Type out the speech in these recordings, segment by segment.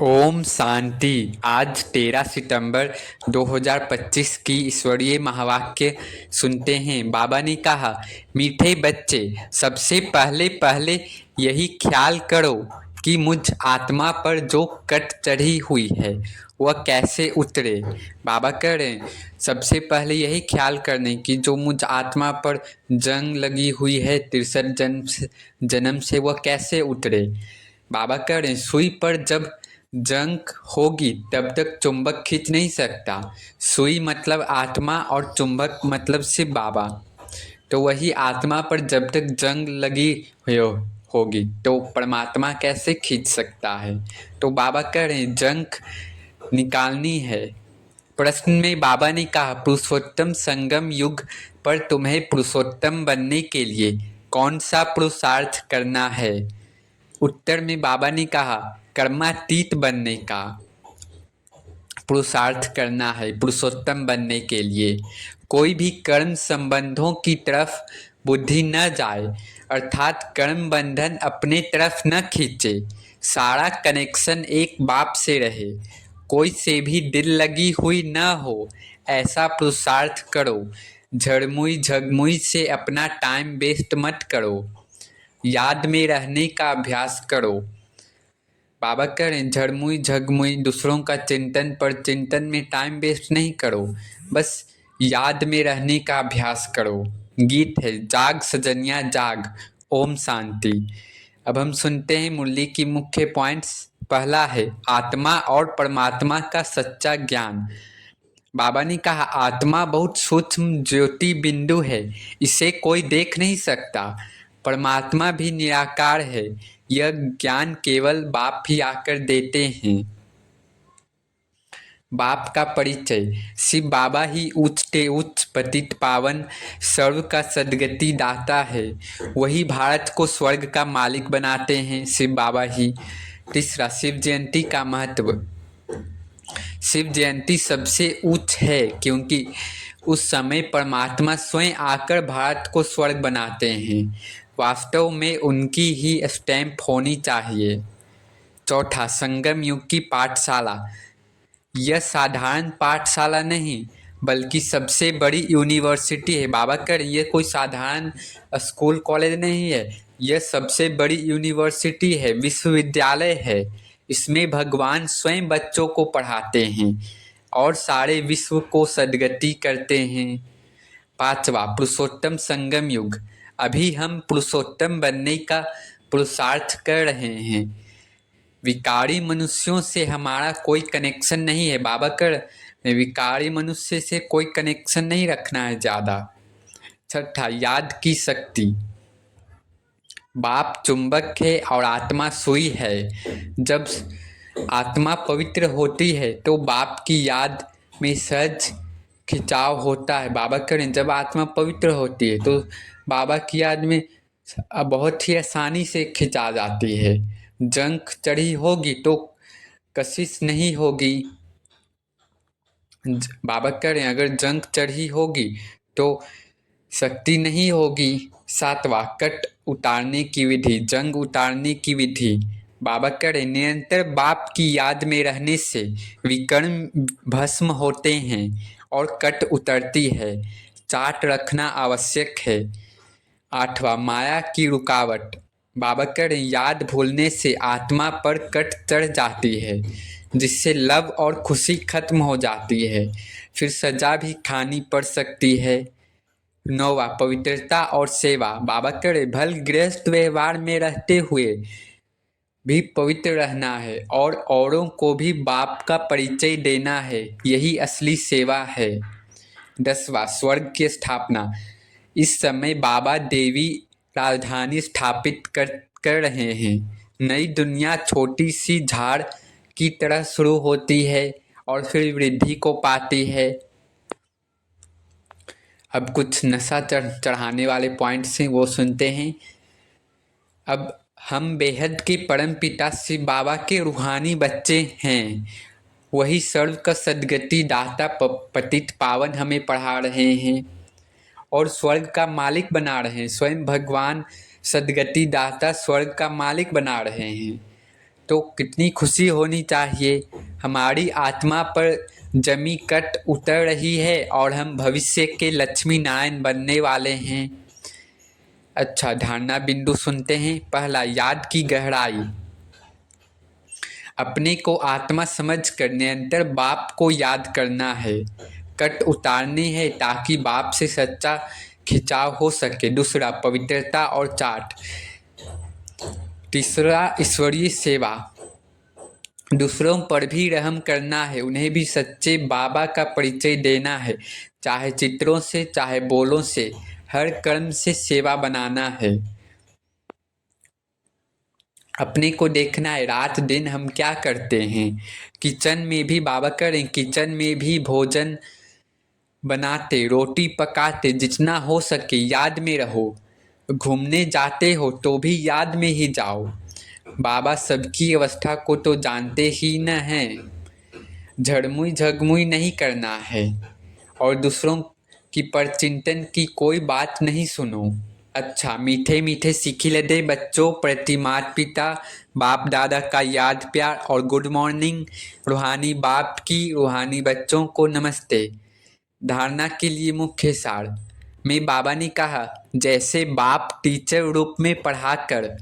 ओम शांति। आज 13 सितंबर 2025 की ईश्वरीय महावाक्य सुनते हैं। बाबा ने कहा, मीठे बच्चे, सबसे पहले पहले यही ख्याल करो कि मुझ आत्मा पर जो कट चढ़ी हुई है वह कैसे उतरे। बाबा कह रहे हैं सबसे पहले यही ख्याल करने की जो मुझ आत्मा पर जंग लगी हुई है 63 जन्म से वह कैसे उतरे। बाबा कह रहे हैं सुई पर जब जंग होगी तब तक चुंबक खींच नहीं सकता। सुई मतलब आत्मा और चुंबक मतलब सिर्फ बाबा। तो वही आत्मा पर जब तक जंग लगी हुई होगी तो परमात्मा कैसे खींच सकता है। तो बाबा कह रहे हैं जंग निकालनी है। प्रश्न में बाबा ने कहा, पुरुषोत्तम संगम युग पर तुम्हें पुरुषोत्तम बनने के लिए कौन सा पुरुषार्थ करना है। उत्तर में बाबा ने कहा, कर्मातीत बनने का पुरुषार्थ करना है। पुरुषोत्तम बनने के लिए कोई भी कर्म संबंधों की तरफ बुद्धि न जाए, अर्थात कर्म बंधन अपने तरफ न खींचे। सारा कनेक्शन एक बाप से रहे, कोई से भी दिल लगी हुई न हो, ऐसा पुरुषार्थ करो। झड़मुई झगमुई से अपना टाइम वेस्ट मत करो, याद में रहने का अभ्यास करो। बाबा कह रहे हैं झड़मुई झगमुई दूसरों का चिंतन पर चिंतन में टाइम वेस्ट नहीं करो, बस याद में रहने का अभ्यास करो। गीत है जाग सजनिया जाग। ओम शांति। अब हम सुनते हैं मुरली की मुख्य पॉइंट्स। पहला है आत्मा और परमात्मा का सच्चा ज्ञान। बाबा ने कहा आत्मा बहुत सूक्ष्म ज्योति बिंदु है, इसे कोई देख नहीं सकता। परमात्मा भी निराकार है, यह ज्ञान केवल बाप ही आकर देते हैं। बाप का परिचय, शिव बाबा ही उच्चते उच्च पतित पावन सर्व का सदगति दाता है, वही भारत को स्वर्ग का मालिक बनाते हैं, शिव बाबा ही। तीसरा शिव जयंती का महत्व। शिव जयंती सबसे उच्च है क्योंकि उस समय परमात्मा स्वयं आकर भारत को स्वर्ग बनाते हैं। वास्तव में उनकी ही स्टैंप होनी चाहिए। चौथा संगम युग की पाठशाला। यह साधारण पाठशाला नहीं बल्कि सबसे बड़ी यूनिवर्सिटी है। बाबा कर ये कोई साधारण स्कूल कॉलेज नहीं है, यह सबसे बड़ी यूनिवर्सिटी है, विश्वविद्यालय है। इसमें भगवान स्वयं बच्चों को पढ़ाते हैं और सारे विश्व को सद्गति करते हैं। पांचवा पुरुषोत्तम संगम युग। अभी हम पुरुषोत्तम बनने का पुरुषार्थ कर रहे हैं। विकारी मनुष्यों से हमारा कोई कनेक्शन नहीं है। बाबा कर विकारी मनुष्य से कोई कनेक्शन नहीं रखना है ज़्यादा। छठा याद की शक्ति। बाप चुंबक है और आत्मा सुई है। जब आत्मा पवित्र होती है तो बाप की याद में सहज खिंचाव होता है। बाबा करें जब आत्मा पवित्र होती है तो बाबा की याद में बहुत ही आसानी से खिंचा जाती है। जंग चढ़ी होगी तो कशिश नहीं होगी। बाबा कह रहे हैं अगर जंग चढ़ी होगी तो शक्ति नहीं होगी। सातवां कट उतारने की विधि, जंग उतारने की विधि। बाबा कह रहे निरंतर बाप की याद में रहने से विकर्म भस्म होते हैं और कट उतरती है। चार्ट रखना आवश्यक है। आठवां माया की रुकावट। बाबा कह रहे याद भूलने से आत्मा पर कट चढ़ जाती है जिससे लव और खुशी खत्म हो जाती है, फिर सजा भी खानी पड़ सकती है। नौवा पवित्रता और सेवा। बाबा कह रहे भल गृहस्थ व्यवहार में रहते हुए भी पवित्र रहना है और औरों को भी बाप का परिचय देना है, यही असली सेवा है। 10वां स्वर्ग की स्थापना। इस समय बाबा देवी राजधानी स्थापित कर रहे हैं। नई दुनिया छोटी सी झाड़ की तरह शुरू होती है और फिर वृद्धि को पाती है। अब कुछ नशा चढ़ाने वाले पॉइंट्स हैं वो सुनते हैं। अब हम बेहद के परम पिता शिव बाबा के रूहानी बच्चे हैं, वही सर्व का सदगति दाता पतित पावन हमें पढ़ा रहे हैं और स्वर्ग का मालिक बना रहे हैं। स्वयं भगवान सदगति दाता स्वर्ग का मालिक बना रहे हैं। तो कितनी खुशी होनी चाहिए। हमारी आत्मा पर जमी कट उतर रही है और हम भविष्य के लक्ष्मी नारायण बनने वाले हैं। अच्छा, धारणा बिंदु सुनते हैं। पहला, याद की गहराई। अपने को आत्मा समझकर निरंतर बाप को याद करना है, कट उतारनी है ताकि बाप से सच्चा खिंचाव हो सके। दूसरा, पवित्रता और चाट। तीसरा, ईश्वरीय सेवा। दूसरों पर भी रहम करना है, उन्हें भी सच्चे बाबा का परिचय देना है, चाहे चित्रों से चाहे बोलों से, हर कर्म से सेवा बनाना है। अपने को देखना है, रात दिन हम क्या करते हैं। किचन में भी बाबा करें, किचन में भी भोजन बनाते, रोटी पकाते, जितना हो सके याद में रहो। घूमने जाते हो तो भी याद में ही जाओ। बाबा सबकी अवस्था को तो जानते ही न हैं। झड़मुई झगमुई नहीं करना है और दूसरों की परचिंतन की कोई बात नहीं सुनो। अच्छा, मीठे मीठे सीखी लदे बच्चों प्रति माता पिता बाप दादा का याद प्यार और गुड मॉर्निंग। रूहानी बाप की रूहानी बच्चों को नमस्ते। धारणा के लिए मुख्य सार में बाबा ने कहा, जैसे बाप टीचर रूप में पढ़ाकर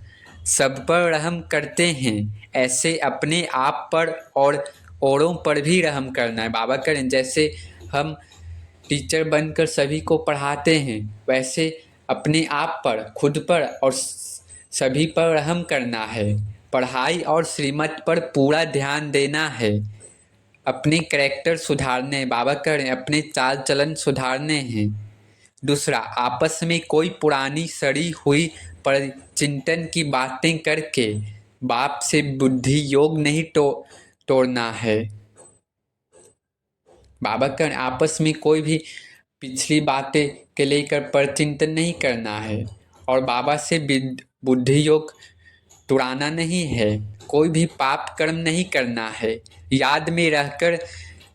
सब पर रहम करते हैं, ऐसे अपने आप पर और औरों पर भी रहम करना है। बाबा करें, जैसे हम टीचर बनकर सभी को पढ़ाते हैं, वैसे अपने आप पर, खुद पर और सभी पर रहम करना है। पढ़ाई और श्रीमत पर पूरा ध्यान देना है। अपने कैरेक्टर सुधारने, बाबा करें, अपने चाल चलन सुधारने हैं। दूसरा, आपस में कोई पुरानी सड़ी हुई पर चिंतन की बातें करके बाप से बुद्धि योग नहीं तोड़ना है। बाबा करें, आपस में कोई भी पिछली बातें के लेकर पर चिंतन नहीं करना है और बाबा से बुद्धि योग तुड़ाना नहीं है। कोई भी पाप कर्म नहीं करना है। याद में रहकर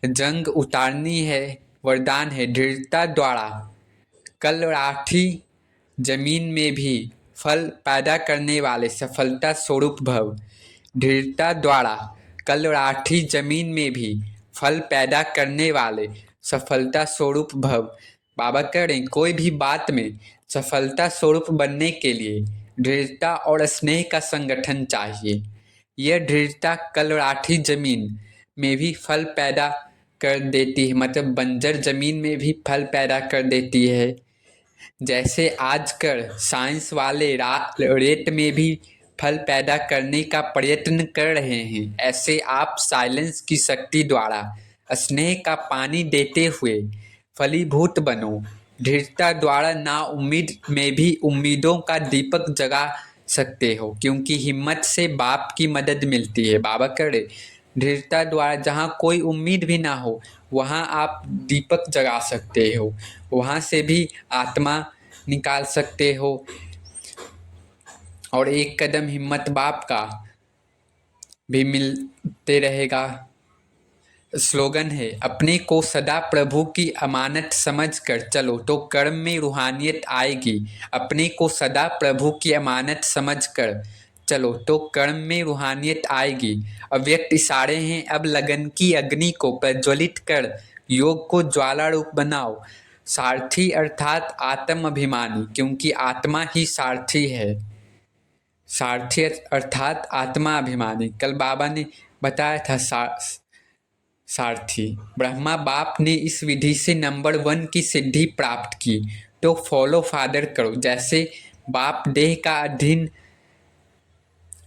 जंग उतारनी है। वरदान है, दृढ़ता द्वारा कल राठी जमीन में भी फल पैदा करने वाले सफलता स्वरूप भव। दृढ़ता द्वारा कल राठी जमीन में भी फल पैदा करने वाले सफलता स्वरूप भव। बाबा करें, कोई भी बात में सफलता स्वरूप बनने के लिए दृढ़ता और स्नेह का संगठन चाहिए। यह दृढ़ता कल राठी जमीन में भी फल पैदा कर देती है, मतलब बंजर जमीन में भी फल पैदा कर देती है। जैसे आजकल साइंस वाले रेत में भी फल पैदा करने का प्रयत्न कर रहे हैं, ऐसे आप साइलेंस की शक्ति द्वारा स्नेह का पानी देते हुए फलीभूत बनो। दृढ़ता द्वारा नाउम्मीद में भी उम्मीदों का दीपक जगा सकते हो, क्योंकि हिम्मत से बाप की मदद मिलती है। बाबा करे, दृढ़ता द्वारा जहाँ कोई उम्मीद भी ना हो वहाँ आप दीपक जगा सकते हो, वहाँ से भी आत्मा निकाल सकते हो। और एक कदम हिम्मत बाप का भी मिलते रहेगा। स्लोगन है, अपने को सदा प्रभु की अमानत समझकर चलो तो कर्म में रूहानियत आएगी। अपने को सदा प्रभु की अमानत समझकर चलो तो कर्म में रूहानियत आएगी। अव्यक्त इशारे हैं, अब लगन की अग्नि को प्रज्वलित कर योग को ज्वाला रूप बनाओ। सारथी अर्थात आत्म अभिमानी, क्योंकि आत्मा ही सारथी है। सारथी अर्थात आत्मा अभिमानी। कल बाबा ने बताया था सारथी ब्रह्मा बाप ने इस विधि से नंबर 1 की सिद्धि प्राप्त की, तो फॉलो फादर करो। जैसे बाप देह का अधीन,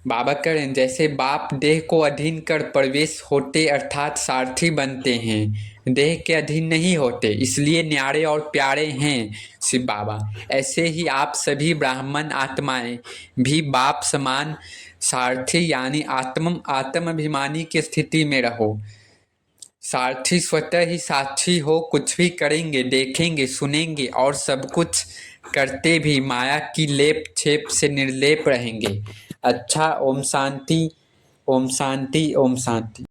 बाबा करें, जैसे बाप देह को अधीन कर प्रवेश होते अर्थात सारथी बनते हैं, देह के अधीन नहीं होते, इसलिए न्यारे और प्यारे हैं शिव बाबा। ऐसे ही आप सभी ब्राह्मण आत्माएं भी बाप समान सारथी यानी आत्म अभिमानी की स्थिति में रहो। सारथी स्वतः ही साक्षी हो, कुछ भी करेंगे, देखेंगे, सुनेंगे और सब कुछ करते भी माया की लेप छेप से निर्लेप रहेंगे। अच्छा, ओम शांति, ओम शांति, ओम शांति।